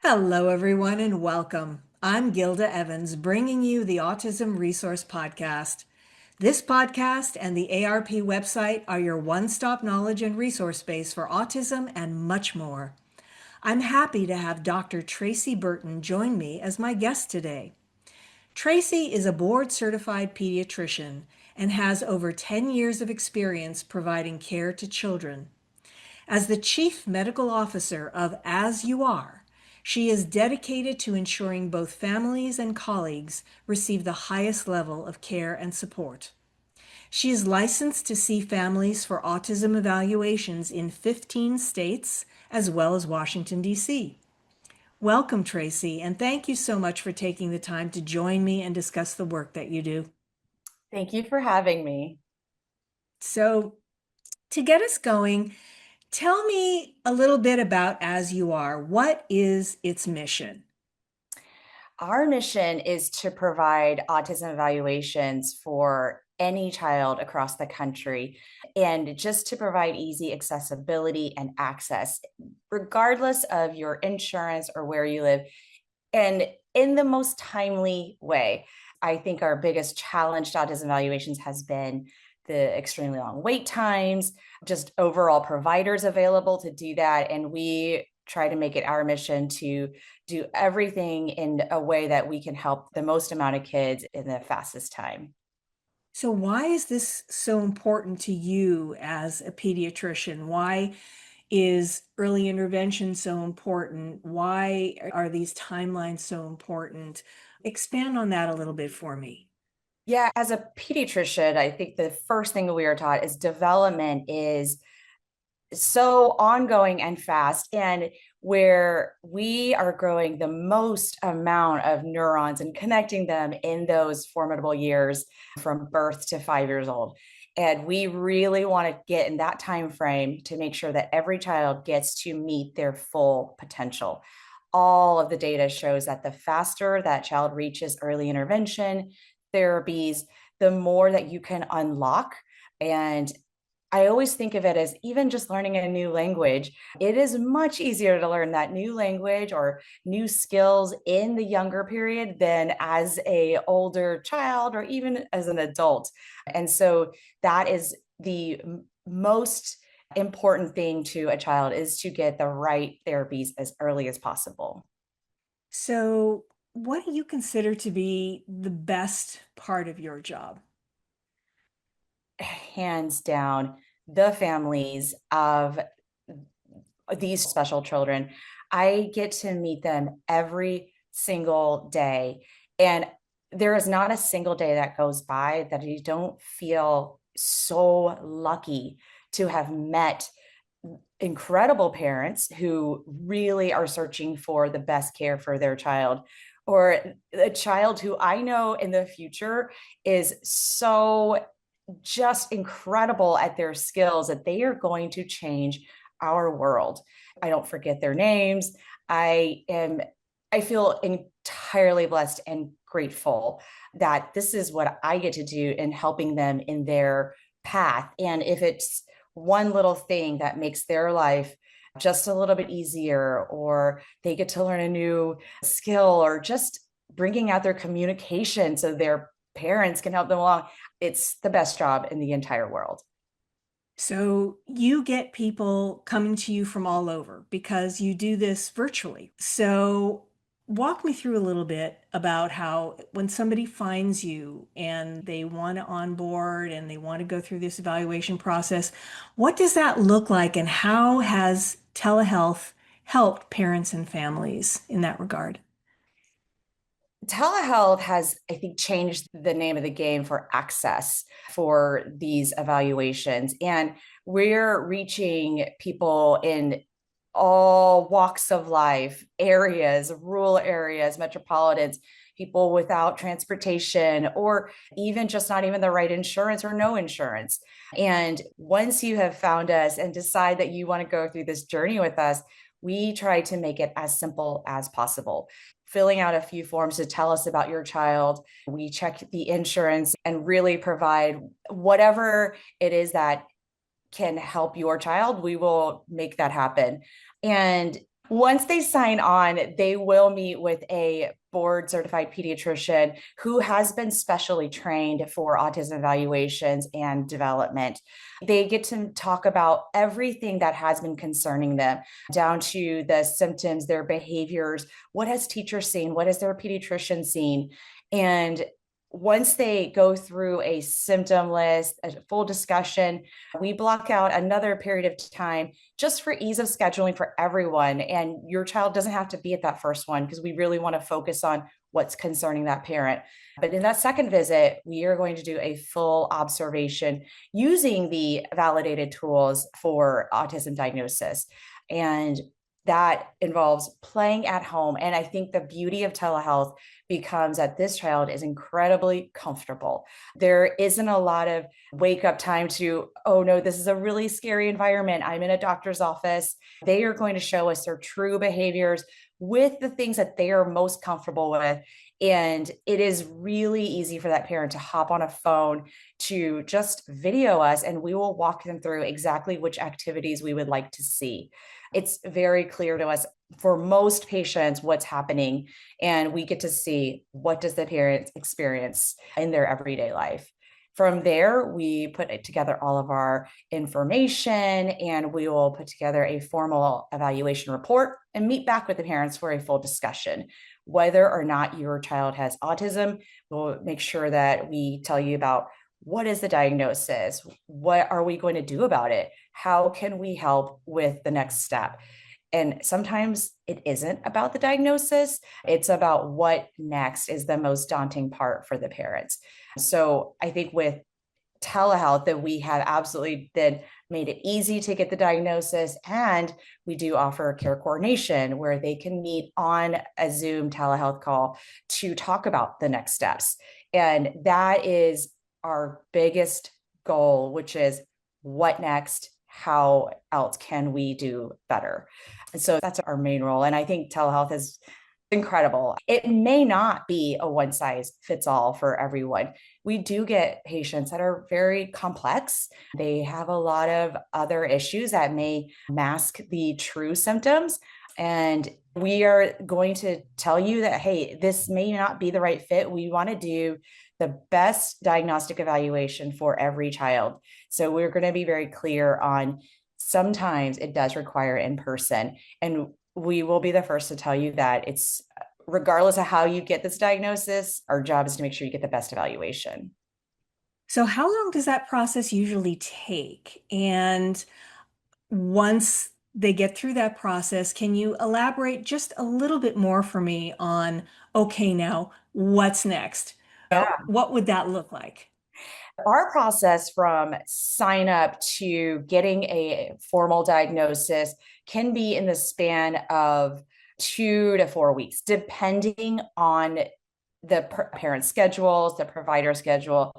Hello, everyone, and welcome. I'm Gilda Evans, bringing you the Autism Resource Podcast. This podcast and the ARP website are your one stop knowledge and resource base for autism and much more. I'm happy to have Dr. Tracy Burton join me as my guest today. Tracy is a board certified pediatrician and has over 10 years of experience providing care to children. As the Chief Medical Officer of As You Are, she is dedicated to ensuring both families and colleagues receive the highest level of care and support. She is licensed to see families for autism evaluations in 15 states as well as Washington, D.C. Welcome, Tracy, and thank you so much for taking the time to join me and discuss the work that you do. Thank you for having me. So, to get us going, tell me a little bit about As You Are. What is its mission? Our mission is to provide autism evaluations for any child across the country and just to provide easy accessibility and access, regardless of your insurance or where you live, and in the most timely way. I think our biggest challenge to autism evaluations has been the extremely long wait times, just overall providers available to do that. And we try to make it our mission to do everything in a way that we can help the most amount of kids in the fastest time. So, why is this so important to you as a pediatrician? Why is early intervention so important? Why are these timelines so important? Expand on that a little bit for me. Yeah, as a pediatrician, I think the first thing that we are taught is development is so ongoing and fast, and where we are growing the most amount of neurons and connecting them in those formidable years from birth to 5 years old. And we really want to get in that time frame to make sure that every child gets to meet their full potential. All of the data shows that the faster that child reaches early intervention therapies, the more that you can unlock. And I always think of it as even just learning a new language. It is much easier to learn that new language or new skills in the younger period than as a older child or even as an adult. And so that is the most important thing to a child is to get the right therapies as early as possible. So, what do you consider to be the best part of your job? Hands down, the families of these special children. I get to meet them every single day. And there is not a single day that goes by that you don't feel so lucky to have met incredible parents who really are searching for the best care for their child, or a child who I know in the future is so just incredible at their skills that they are going to change our world. I don't forget their names. I am I feel entirely blessed and grateful that this is what I get to do in helping them in their path. And if it's one little thing that makes their life just a little bit easier, or they get to learn a new skill, or just bringing out their communication so their parents can help them along, it's the best job in the entire world. So, you get people coming to you from all over because you do this virtually. So, walk me through a little bit about how when somebody finds you and they want to onboard and they want to go through this evaluation process, what does that look like and how has telehealth helped parents and families in that regard? Telehealth has, I think, changed the name of the game for access for these evaluations. And we're reaching people in all walks of life, areas, rural areas, metropolitans, people without transportation, or even just not even the right insurance or no insurance. And once you have found us and decide that you want to go through this journey with us, we try to make it as simple as possible. Filling out a few forms to tell us about your child. We check the insurance and really provide whatever it is that can help your child. We will make that happen. And Once they sign on, they will meet with a board certified pediatrician who has been specially trained for autism evaluations and development. They get to talk about everything that has been concerning them, down to the symptoms, their behaviors, what has teachers seen, what has their pediatrician seen. And once they go through a symptom list, a full discussion, we block out another period of time just for ease of scheduling for everyone. And your child doesn't have to be at that first one because we really want to focus on what's concerning that parent. But in that second visit, we are going to do a full observation using the validated tools for autism diagnosis. And that involves playing at home. And I think the beauty of telehealth becomes that this child is incredibly comfortable. There isn't a lot of wake up time to, oh no, this is a really scary environment. I'm in a doctor's office. They are going to show us their true behaviors with the things that they are most comfortable with. And it is really easy for that parent to hop on a phone to just video us, and we will walk them through exactly which activities we would like to see. It's very clear to us for most patients what's happening, and we get to see what does the parent experience in their everyday life. From there, we put together all of our information, and we will put together a formal evaluation report and meet back with the parents for a full discussion. Whether or not your child has autism, we'll make sure that we tell you about what is the diagnosis? What are we going to do about it? How can we help with the next step? And sometimes it isn't about the diagnosis, it's about what next is the most daunting part for the parents. So I think with telehealth that we have absolutely then made it easy to get the diagnosis, and we do offer care coordination where they can meet on a Zoom telehealth call to talk about the next steps. And that is our biggest goal, which is what next? How else can we do better? And so that's our main role. And I think telehealth is incredible. It may not be a one size fits all for everyone. We do get patients that are very complex. They have a lot of other issues that may mask the true symptoms. And we are going to tell you that, hey, this may not be the right fit. We want to do the best diagnostic evaluation for every child. So we're going to be very clear on sometimes it does require in person. And we will be the first to tell you that it's regardless of how you get this diagnosis, our job is to make sure you get the best evaluation. So, how long does that process usually take? And once they get through that process, can you elaborate just a little bit more for me on, okay, now what's next? Yeah. What would that look like? Our process from sign up to getting a formal diagnosis can be in the span of 2 to 4 weeks, depending on the parent schedules, the provider schedule.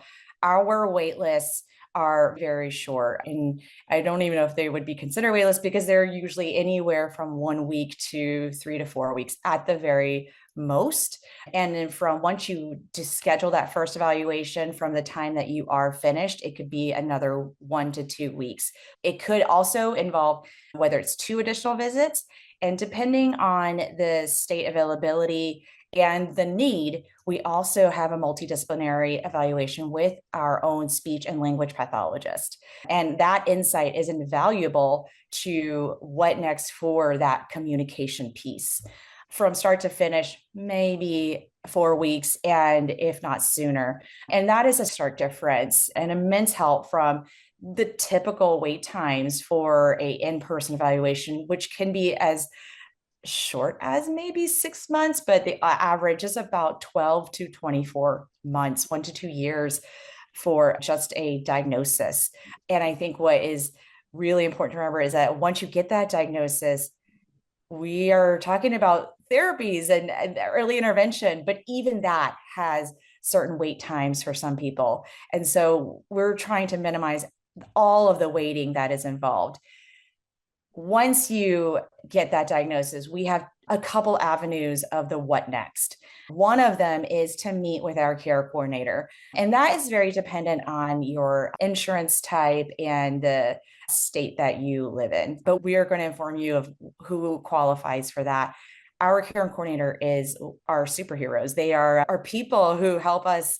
Our wait lists are very short. And I don't even know if they would be considered wait lists because they're usually anywhere from 1 week to 3 to 4 weeks at the very most. And then from once you just schedule that first evaluation from the time that you are finished, it could be another 1 to 2 weeks. It could also involve whether it's 2 additional visits, and depending on the state availability and the need, we also have a multidisciplinary evaluation with our own speech and language pathologist. And that insight is invaluable to what next for that communication piece. From start to finish, maybe 4 weeks, and if not sooner. And that is a stark difference and immense help from the typical wait times for a in-person evaluation, which can be as short as maybe 6 months, but the average is about 12 to 24 months, 1 to 2 years for just a diagnosis. And I think what is really important to remember is that once you get that diagnosis, we are talking about therapies and early intervention, but even that has certain wait times for some people. And so we're trying to minimize all of the waiting that is involved. Once you get that diagnosis, we have a couple avenues of the what next. One of them is to meet with our care coordinator, and that is very dependent on your insurance type and the state that you live in. But we are going to inform you of who qualifies for that. Our care coordinator is our superheroes. They are our people who help us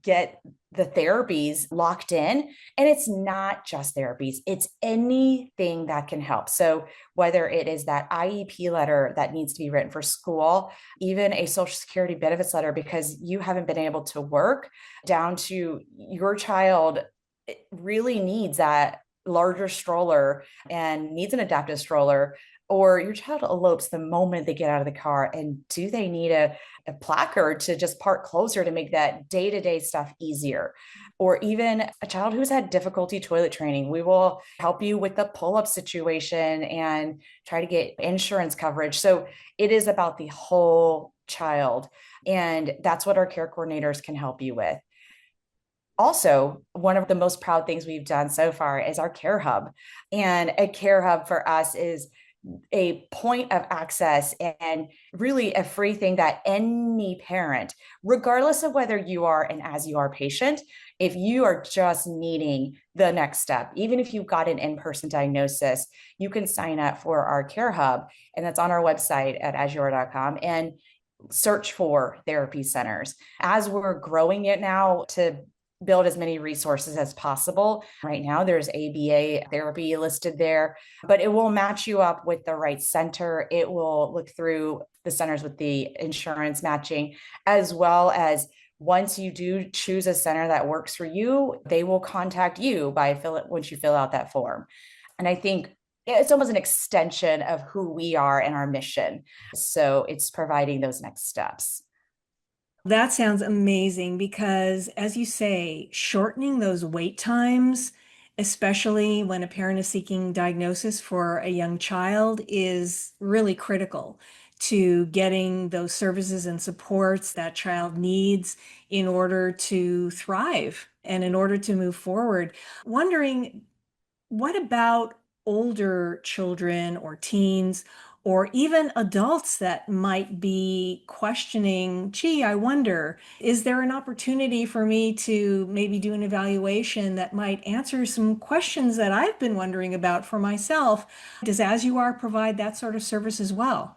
get the therapies locked in. And it's not just therapies, it's anything that can help. So, whether it is that IEP letter that needs to be written for school, even a Social Security benefits letter because you haven't been able to work, down to your child really needs that larger stroller and needs an adaptive stroller, or your child elopes the moment they get out of the car, and do they need a placard to just park closer to make that day-to-day stuff easier? Or even a child who's had difficulty toilet training, we will help you with the pull-up situation and try to get insurance coverage. So it is about the whole child, and that's what our care coordinators can help you with. Also, one of the most proud things we've done so far is our care hub. And a care hub for us is a point of access and really a free thing that any parent, regardless of whether you are an as you are patient, if you are just needing the next step, even if you've got an in-person diagnosis, you can sign up for our care hub. And that's on our website at asyouare.com and search for therapy centers. As we're growing it now to build as many resources as possible. Right now, there's ABA therapy listed there, but it will match you up with the right center. It will look through the centers with the insurance matching, as well as once you do choose a center that works for you, they will contact you once you fill out that form. And I think it's almost an extension of who we are and our mission. So it's providing those next steps. That sounds amazing because, as you say, shortening those wait times, especially when a parent is seeking diagnosis for a young child, is really critical to getting those services and supports that child needs in order to thrive and in order to move forward. Wondering, what about older children or teens or even adults that might be questioning, gee, I wonder, is there an opportunity for me to maybe do an evaluation that might answer some questions that I've been wondering about for myself? Does As You Are provide that sort of service as well?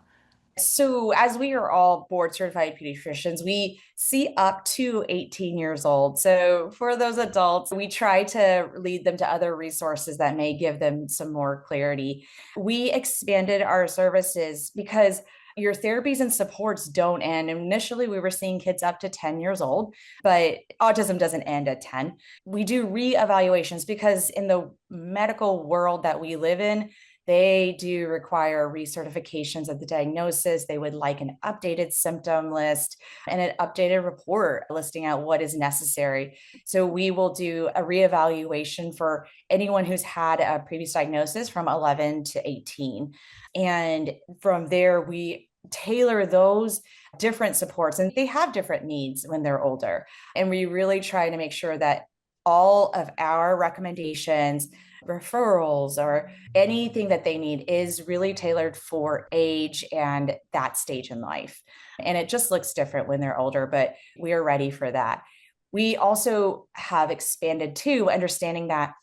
So, as we are all board certified pediatricians, we see up to 18 years old. So, for those adults, we try to lead them to other resources that may give them some more clarity. We expanded our services because your therapies and supports don't end. Initially, we were seeing kids up to 10 years old, but autism doesn't end at 10. We do re-evaluations because in the medical world that we live in, they do require recertifications of the diagnosis. They would like an updated symptom list and an updated report listing out what is necessary. So we will do a reevaluation for anyone who's had a previous diagnosis from 11 to 18. And from there, we tailor those different supports, and they have different needs when they're older. And we really try to make sure that all of our recommendations, referrals, or anything that they need is really tailored for age and that stage in life. And it just looks different when they're older, but we are ready for that. We also have expanded to understanding that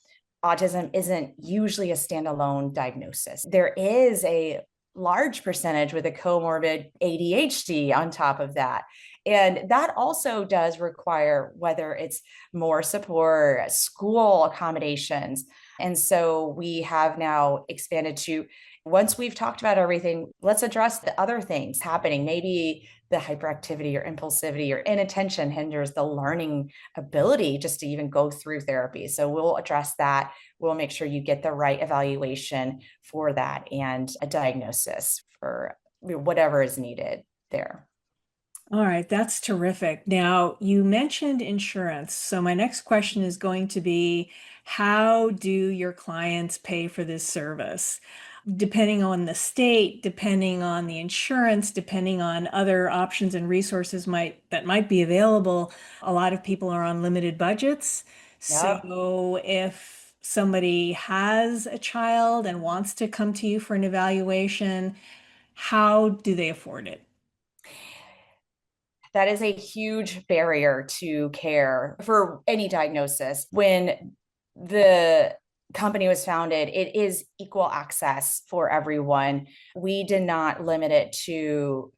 autism isn't usually a standalone diagnosis. There is a large percentage with a comorbid ADHD on top of that. And that also does require whether it's more support, school accommodations. And so we have now expanded to, once we've talked about everything, let's address the other things happening. Maybe the hyperactivity or impulsivity or inattention hinders the learning ability just to even go through therapy. So we'll address that. We'll make sure you get the right evaluation for that and a diagnosis for whatever is needed there. All right, that's terrific. Now, you mentioned insurance. So, my next question is going to be, how do your clients pay for this service? Depending on the state, depending on the insurance, depending on other options and resources that might be available, a lot of people are on limited budgets. Yep. So, if somebody has a child and wants to come to you for an evaluation, how do they afford it? That is a huge barrier to care for any diagnosis. When the company was founded, it is equal access for everyone. We did not limit it to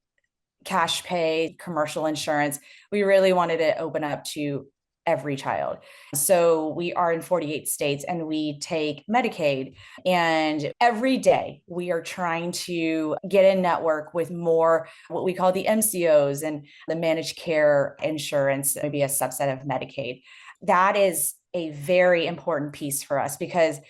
cash pay, commercial insurance. We really wanted to open up to every child. So we are in 48 states and we take Medicaid. And every day we are trying to get in network with more what we call the MCOs and the managed care insurance, maybe a subset of Medicaid. That is a very important piece for us because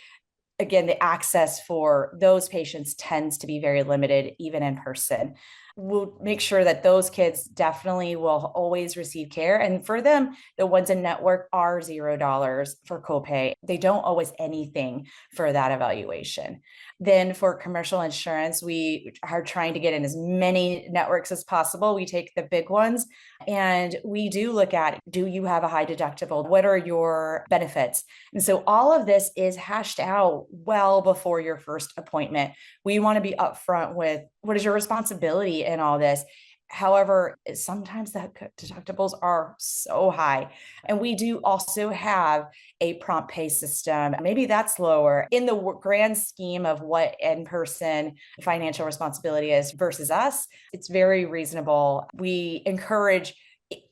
again, the access for those patients tends to be very limited, even in person. We'll make sure that those kids definitely will always receive care. And for them, the ones in network are $0 for copay. They don't owe us anything for that evaluation. Then for commercial insurance, we are trying to get in as many networks as possible. We take the big ones and we do look at, do you have a high deductible? What are your benefits? And so all of this is hashed out well before your first appointment. We want to be upfront with what is your responsibility in all this. However, sometimes the deductibles are so high. And we do also have a prompt pay system. Maybe that's lower in the grand scheme of what in-person financial responsibility is versus us. It's very reasonable. We encourage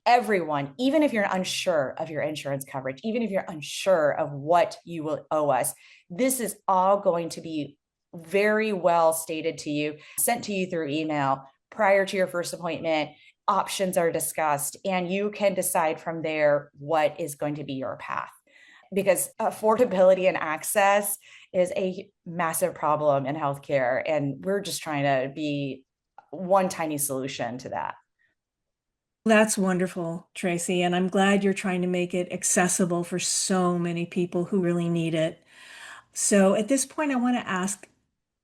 everyone, even if you're unsure of your insurance coverage, even if you're unsure of what you will owe us, this is all going to be very well stated to you, sent to you through email prior to your first appointment. Options are discussed, and you can decide from there what is going to be your path. Because affordability and access is a massive problem in healthcare, and we're just trying to be one tiny solution to that. That's wonderful, Tracy. And I'm glad you're trying to make it accessible for so many people who really need it. So at this point, I want to ask,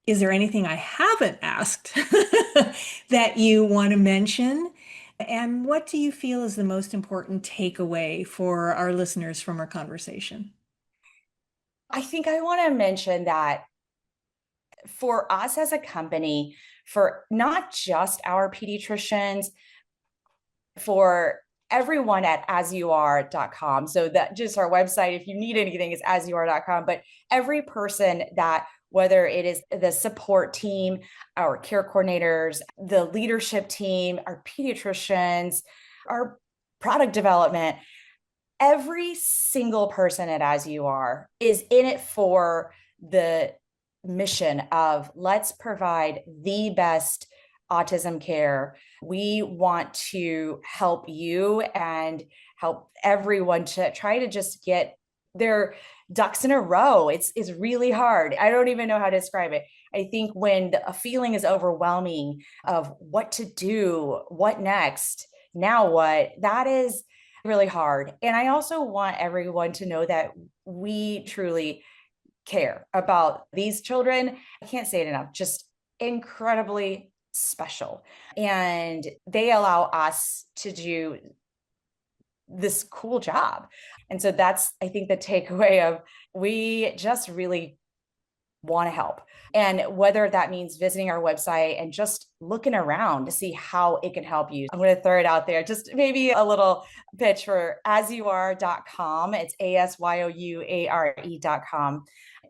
is there anything I haven't asked that you want to mention? And what do you feel is the most important takeaway for our listeners from our conversation? I think I want to mention that for us as a company, for not just our pediatricians, for everyone at asyouare.com. So that just our website, if you need anything, is asyouare.com. But every person that, whether it is the support team, our care coordinators, the leadership team, our pediatricians, our product development, every single person at As You Are is in it for the mission of let's provide the best autism care. We want to help you and help everyone to try to just get their ducks in a row. It's really hard. I don't even know how to describe it. I think when a feeling is overwhelming of what to do, what next, now what, that is really hard. And I also want everyone to know that we truly care about these children. I can't say it enough, just incredibly special. And they allow us to do this cool job. And so that's, I think, the takeaway of we just really want to help. And whether that means visiting our website and just looking around to see how it can help you. I'm going to throw it out there. Just maybe a little pitch for asyouare.com. It's asyouare.com.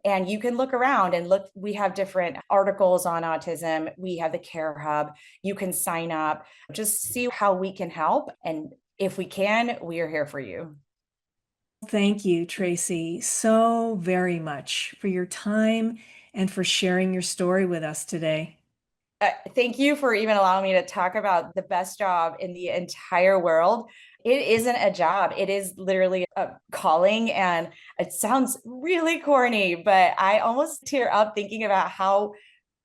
And you can look around and look, we have different articles on autism. We have the Care Hub. You can sign up, just see how we can help. And if we can, we are here for you. Thank you, Tracy, so very much for your time and for sharing your story with us today. Thank you for even allowing me to talk about the best job in the entire world. It isn't a job. It is literally a calling, and it sounds really corny, but I almost tear up thinking about how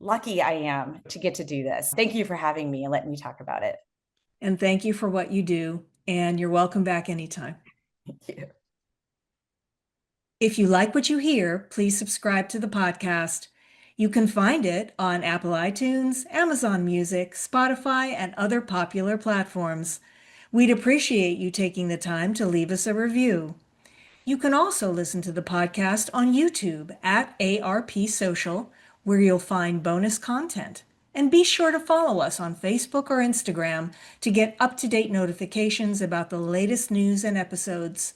lucky I am to get to do this. Thank you for having me and letting me talk about it. And thank you for what you do. And you're welcome back anytime. Thank you. If you like what you hear, please subscribe to the podcast. You can find it on Apple iTunes, Amazon Music, Spotify, and other popular platforms. We'd appreciate you taking the time to leave us a review. You can also listen to the podcast on YouTube at ARP Social, where you'll find bonus content. And be sure to follow us on Facebook or Instagram to get up-to-date notifications about the latest news and episodes.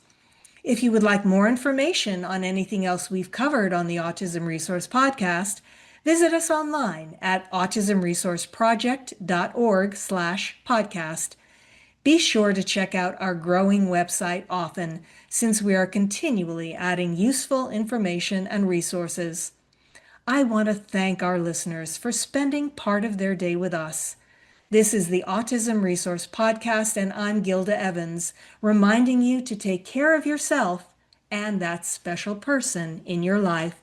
If you would like more information on anything else we've covered on the Autism Resource Podcast, visit us online at autismresourceproject.org/podcast. Be sure to check out our growing website often, since we are continually adding useful information and resources. I want to thank our listeners for spending part of their day with us. This is the Autism Resource Podcast, and I'm Gilda Evans, reminding you to take care of yourself and that special person in your life.